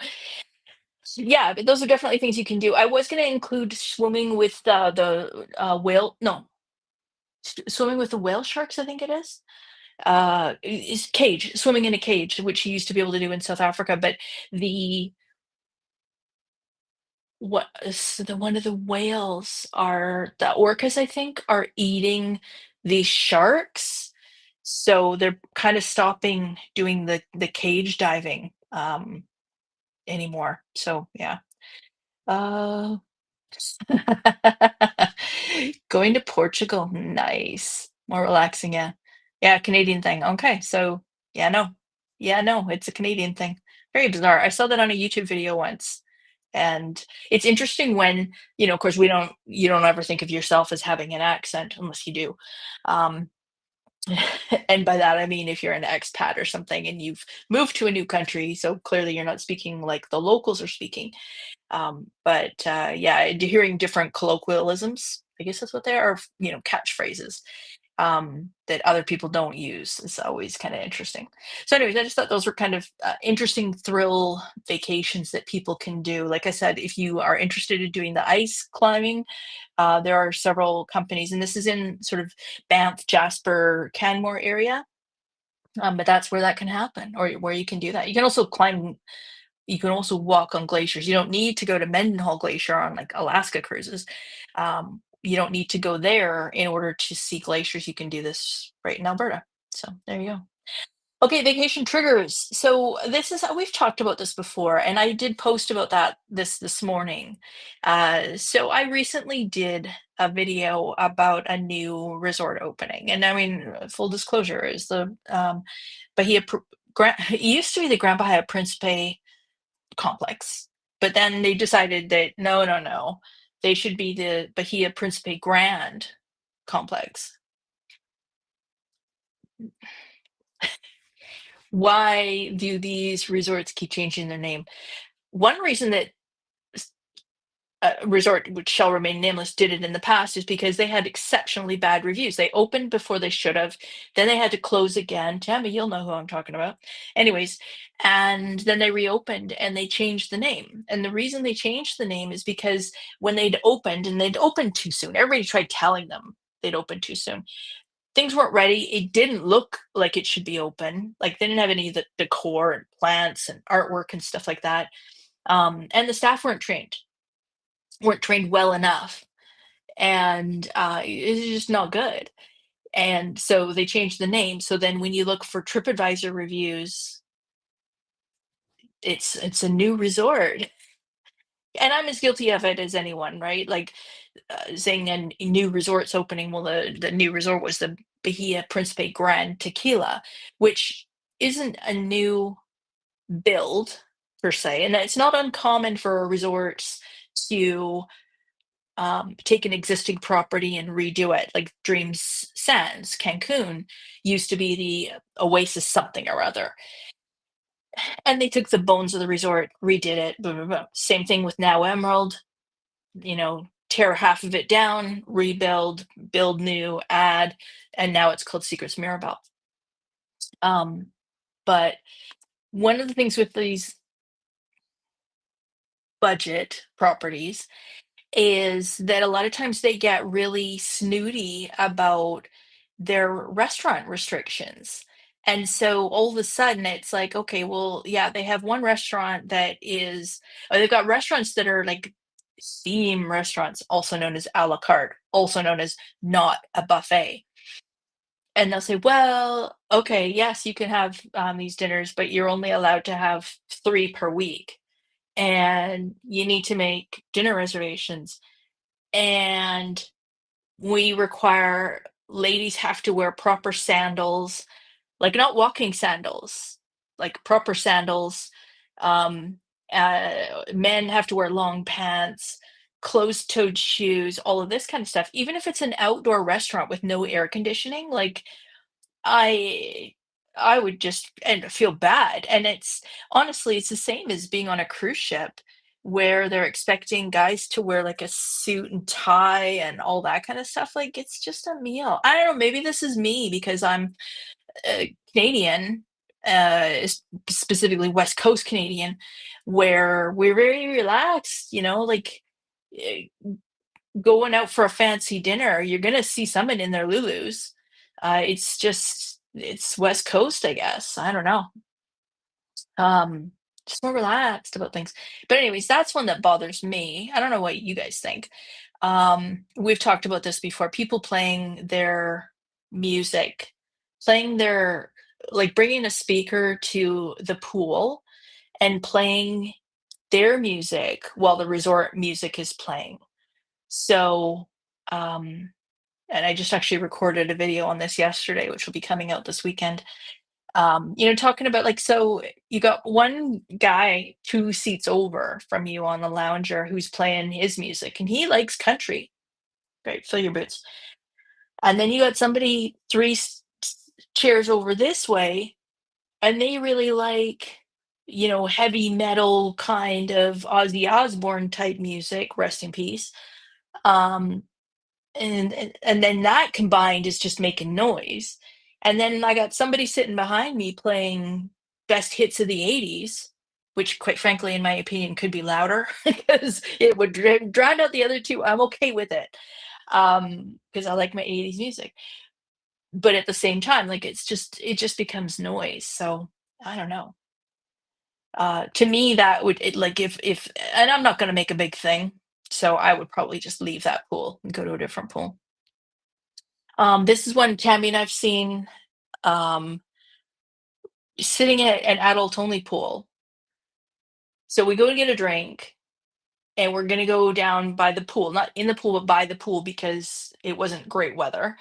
yeah, but those are definitely things you can do. I was going to include swimming with the whale. No, swimming with the whale sharks. I think it is. Is cage swimming in a cage, which you used to be able to do in South Africa. But the what is the one of the whales are the orcas, I think, are eating these sharks. So they're kind of stopping doing the cage diving anymore. So yeah. Uh Going to Portugal, nice. More relaxing, yeah. Yeah, Canadian thing. Okay, so yeah, no. Yeah, no, it's a Canadian thing. Very bizarre. I saw that on a YouTube video once. And it's interesting when, of course, you don't ever think of yourself as having an accent unless you do. Um, and by that I mean if you're an expat or something and you've moved to a new country, so clearly you're not speaking like the locals are speaking. But yeah, hearing different colloquialisms, I guess that's what they are, catchphrases that other people don't use is always kind of interesting. So, anyways, I just thought those were kind of interesting thrill vacations that people can do. Like I said, if you are interested in doing the ice climbing, there are several companies, and this is in sort of Banff, Jasper, Canmore area. But that's where that can happen, or where you can do that. You can also walk on glaciers. You don't need to go to Mendenhall Glacier on like Alaska cruises. You don't need to go there in order to see glaciers. You can do this right in Alberta. So there you go. Okay, vacation triggers. So this is we've talked about this before, and I did post about this morning. So I recently did a video about a new resort opening, and I mean, full disclosure is the Bahia. It used to be the Grand Bahia Principe complex. But then they decided that no, no, no, they should be the Bahia Principe Grand complex. Why do these resorts keep changing their name? One reason that a resort which shall remain nameless did it in the past is because they had exceptionally bad reviews. They opened before they should have, then they had to close again. Tammy, you'll know who I'm talking about. Anyways, and then they reopened and they changed the name. And the reason they changed the name is because when they'd opened too soon, everybody tried telling them they'd opened too soon. Things weren't ready. It didn't look like it should be open. Like they didn't have any of the decor and plants and artwork and stuff like that. And the staff weren't trained well enough, and it's just not good. And so they changed the name. So then when you look for TripAdvisor reviews, it's a new resort, and I'm as guilty of it as anyone, right? Like saying a new resort's opening. Well, the new resort was the Bahia Principe Grand Tequila, which isn't a new build per se, and it's not uncommon for resorts to take an existing property and redo it. Like Dreams Sands, Cancun used to be the Oasis something or other. And they took the bones of the resort, redid it, blah, blah, blah. Same thing with Now Emerald, tear half of it down, rebuild, build new, add, and now it's called Secrets Mirabelle. Um, but one of the things with these budget properties is that a lot of times they get really snooty about their restaurant restrictions. And so all of a sudden it's like, okay, well, yeah, they have one restaurant that is, or they've got restaurants that are like theme restaurants, also known as a la carte, also known as not a buffet. And they'll say, well, okay, yes, you can have these dinners, but you're only allowed to have three per week. And you need to make dinner reservations, and we require ladies have to wear proper sandals, like not walking sandals, like proper sandals. Um, Men have to wear long pants, closed-toed shoes, all of this kind of stuff. Even if it's an outdoor restaurant with no air conditioning, like I I would just and feel bad, and it's honestly, it's the same as being on a cruise ship where they're expecting guys to wear, like, a suit and tie and all that kinda stuff, like, it's just a meal. I don't know, maybe this is me because I'm Canadian, specifically West Coast Canadian, where we're very relaxed, like eh, going out for a fancy dinner, you're gonna see someone in their Lulus. It's West Coast, I guess. I don't know. Um, just more relaxed about things. But anyways, that's one that bothers me. I don't know what you guys think. We've talked about this before. People playing their music, playing their like bringing a speaker to the pool and playing their music while the resort music is playing. So, um, and I just actually recorded a video on this yesterday, which will be coming out this weekend. Talking about like, so you got one guy 2 seats over from you on the lounger who's playing his music, and he likes country. Great, fill your boots. And then you got somebody chairs over this way, and they really like, heavy metal kind of Ozzy Osbourne type music. Rest in peace. Um, and then that combined is just making noise. And then I got somebody sitting behind me playing best hits of the 80s, which quite frankly, in my opinion, could be louder because it would drown out the other two. I'm okay with it because I like my 80s music. But at the same time, like it just becomes noise. So I don't know. To me, that would like if and I'm not going to make a big thing, so I would probably just leave that pool and go to a different pool. This is one Tammy and I've seen, um, sitting at an adult only pool. So we go to get a drink and we're gonna go down by the pool, not in the pool, but by the pool because it wasn't great weather.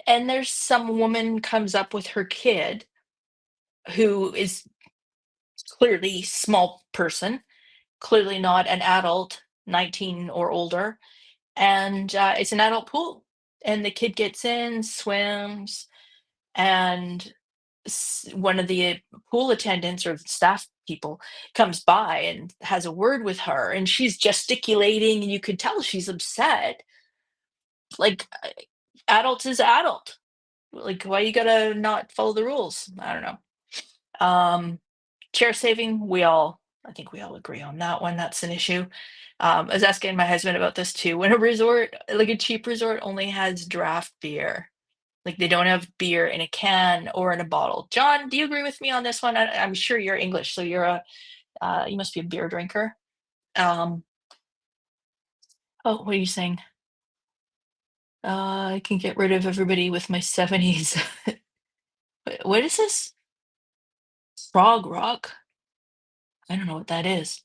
And there's some woman comes up with her kid who is clearly small person, clearly not an adult, 19 or older. And it's an adult pool. And the kid gets in, swims, and one of the pool attendants or staff people comes by and has a word with her, and she's gesticulating and you could tell she's upset. Like, adult is adult, like why you gotta not follow the rules? I don't know. Chair saving, I think we all agree on that one. That's an issue. I was asking my husband about this too. When a resort, like a cheap resort, only has draft beer, like they don't have beer in a can or in a bottle. John, do you agree with me on this one? I'm sure you're English, so you must be a beer drinker. Um, oh, what are you saying? I can get rid of everybody with my 70s. What is this? Frog Rock? I don't know what that is.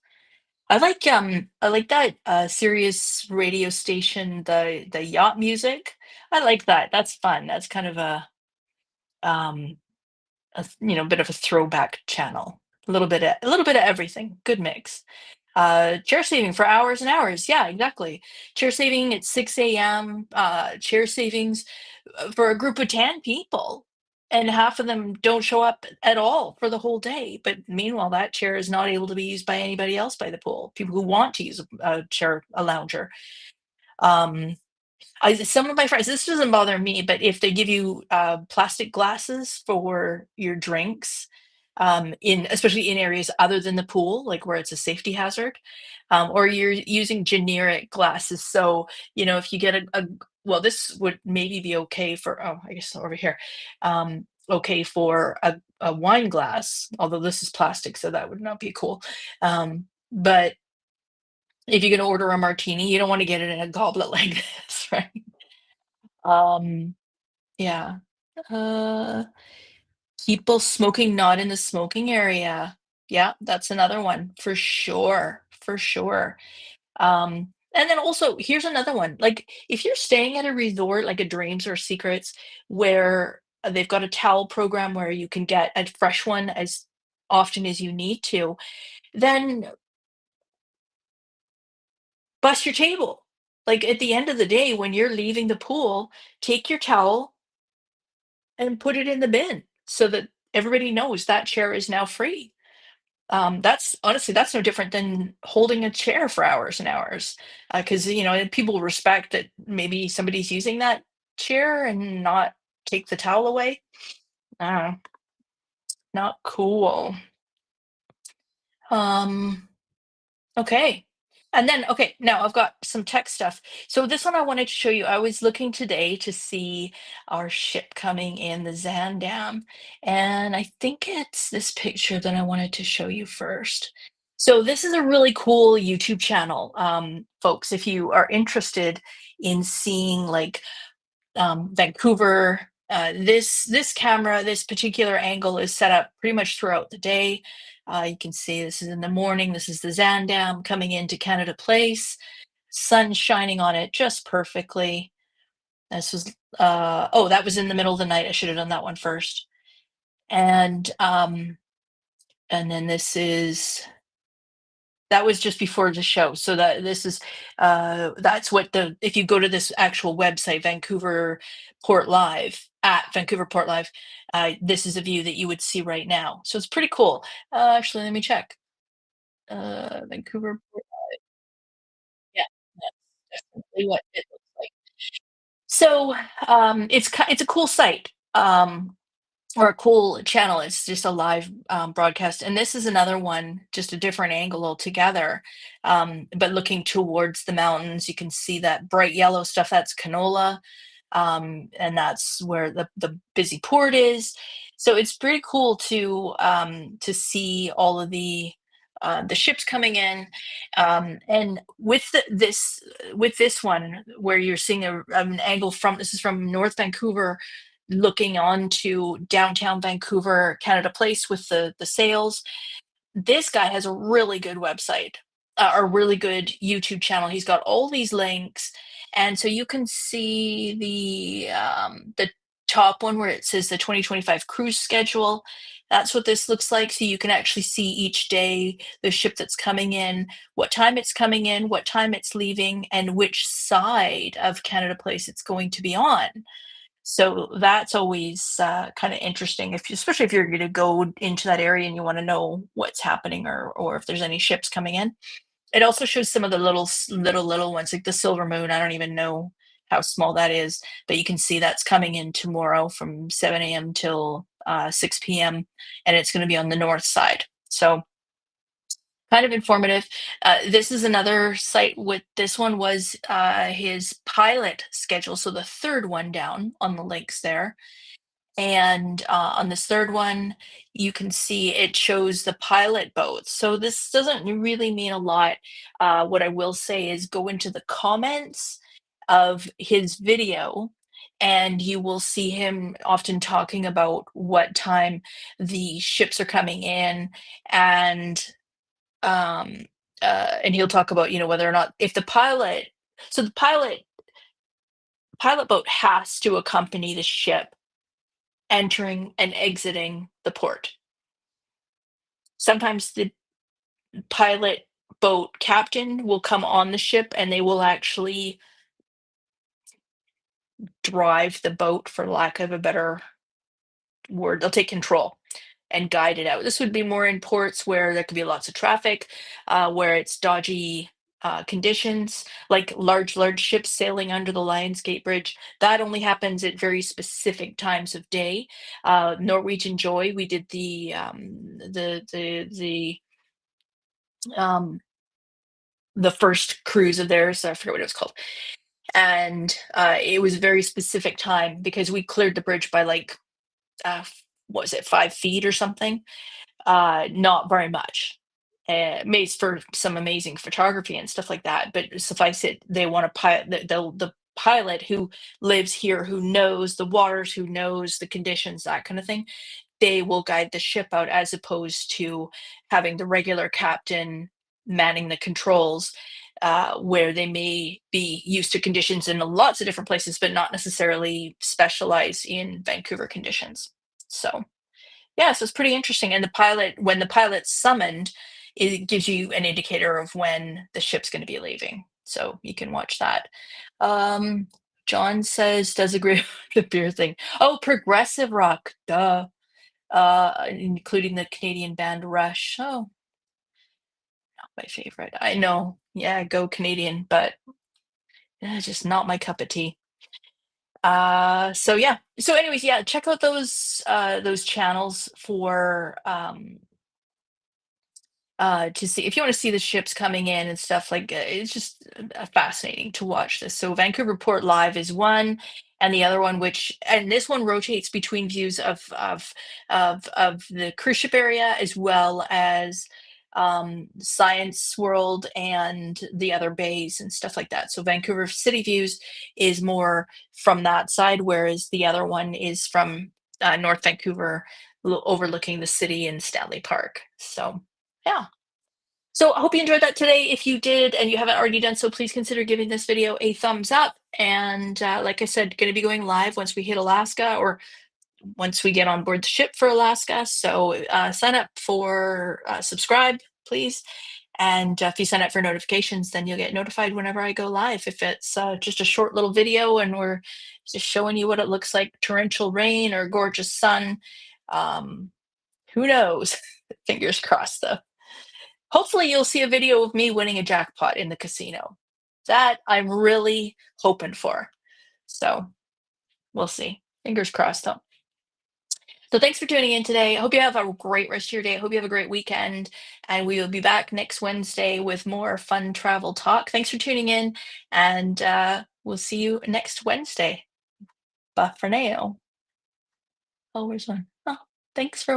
I like that Sirius radio station, the yacht music. I like that. That's fun. That's kind of um bit of a throwback channel. A little bit of everything. Good mix. Chair saving for hours and hours. Yeah, exactly. Chair saving at 6 a.m. Chair savings for a group of 10 people. And half of them don't show up at all for the whole day. But meanwhile, that chair is not able to be used by anybody else by the pool. People who want to use a chair, a lounger. Um, some of my friends, this doesn't bother me, but if they give you plastic glasses for your drinks, in especially in areas other than the pool, like where it's a safety hazard, or you're using generic glasses. So, if you get well, this would maybe be okay for, oh, I guess over here, okay for a wine glass, although this is plastic, so that would not be cool. But if you're going to order a martini, you don't want to get it in a goblet like this, right? Um, yeah. Uh, People smoking not in the smoking area. Yeah, that's another one for sure, for sure. And then also, here's another one. Like, if you're staying at a resort, like a Dreams or Secrets, where they've got a towel program where you can get a fresh one as often as you need to, then bust your table. Like at the end of the day, when you're leaving the pool, take your towel and put it in the bin so that everybody knows that chair is now free. That's honestly, that's no different than holding a chair for hours and hours, because people respect that maybe somebody's using that chair and not take the towel away. Ah, not cool. Um, okay. And then, okay, now I've got some tech stuff. So this one I wanted to show you. I was looking today to see our ship coming in the Zandam, and I think it's this picture that I wanted to show you first. So this is a really cool YouTube channel, folks. If you are interested in seeing like Vancouver. This camera, this particular angle is set up pretty much throughout the day. You can see this is in the morning. This is the Zandam coming into Canada Place. Sun shining on it just perfectly. This was oh, that was in the middle of the night. I should have done that one first. And then this is that was just before the show. So that this is that's what the if you go to this actual website, Vancouver Port Live at Vancouver Port Live, this is a view that you would see right now. So it's pretty cool. Actually, let me check. Vancouver Port, yeah, that's definitely what it looks like. So it's a cool site. Or a cool channel. It's just a live broadcast. And this is another one, just a different angle altogether. But looking towards the mountains, you can see that bright yellow stuff. That's canola. And that's where the busy port is. So it's pretty cool to see all of the ships coming in, and with this one where you're seeing an angle from this is from North Vancouver looking on to downtown Vancouver, Canada Place with the sails. This guy has a really good website, a really good YouTube channel. He's got all these links, and so you can see the top one where it says the 2025 cruise schedule. That's what this looks like. So you can actually see each day the ship that's coming in, what time it's coming in, what time it's leaving, and which side of Canada Place it's going to be on. So that's always kind of interesting, especially if you're going to go into that area and you want to know what's happening or if there's any ships coming in. It also shows some of the little ones, like the Silver Moon. I don't even know how small that is, but you can see that's coming in tomorrow from 7 a.m. till 6 p.m. and it's going to be on the north side. So kind of informative. This is another site with this one was his pilot schedule. So the third one down on the links there. And on this third one, you can see it shows the pilot boats. So this doesn't really mean a lot. What I will say is go into the comments of his video, and you will see him often talking about what time the ships are coming in, and and he'll talk about whether or not if the pilot so the pilot boat has to accompany the ship entering and exiting the port. Sometimes the pilot boat captain will come on the ship and they will actually drive the boat, for lack of a better word. They'll take control and guide it out. This would be more in ports where there could be lots of traffic, where it's dodgy conditions, like large ships sailing under the Lionsgate Bridge. That only happens at very specific times of day. Norwegian Joy, we did um, the first cruise of theirs. I forget what it was called, and it was a very specific time because we cleared the bridge by like what was it, 5 feet or something. Not very much. Made for some amazing photography and stuff like that. But suffice it, they want to pilot the pilot who lives here, who knows the waters, who knows the conditions, that kind of thing. They will guide the ship out as opposed to having the regular captain manning the controls, where they may be used to conditions in lots of different places, but not necessarily specialize in Vancouver conditions. So yeah, so it's pretty interesting. And when the pilot's summoned, it gives you an indicator of when the ship's going to be leaving. So you can watch that. Um, John says, does agree with the beer thing. Oh, progressive rock, duh. Including the Canadian band Rush. Oh, not my favorite. I know. Yeah, go Canadian, but just not my cup of tea. So yeah. So anyways, yeah, check out those channels for to see if you want to see the ships coming in and stuff. Like it's just fascinating to watch this. So Vancouver Port Live is one, and the other one, and this one rotates between views of the cruise ship area as well as Science World and the other bays and stuff like that. So Vancouver City Views is more from that side, whereas the other one is from North Vancouver, overlooking the city in Stanley Park. So yeah. So I hope you enjoyed that today. If you did and you haven't already done so, please consider giving this video a thumbs up. And like I said, going to be going live once we hit Alaska, or once we get on board the ship for Alaska. So sign up for subscribe, please. And if you sign up for notifications, then you'll get notified whenever I go live. If it's just a short little video and we're just showing you what it looks like, torrential rain or gorgeous sun, um, who knows? Fingers crossed, though. Hopefully you'll see a video of me winning a jackpot in the casino. That I'm really hoping for. So we'll see. Fingers crossed, though. So thanks for tuning in today. I hope you have a great rest of your day. I hope you have a great weekend. And we will be back next Wednesday with more fun travel talk. Thanks for tuning in. And we'll see you next Wednesday. Bye for now. Oh, where's one? Oh, thanks for watching.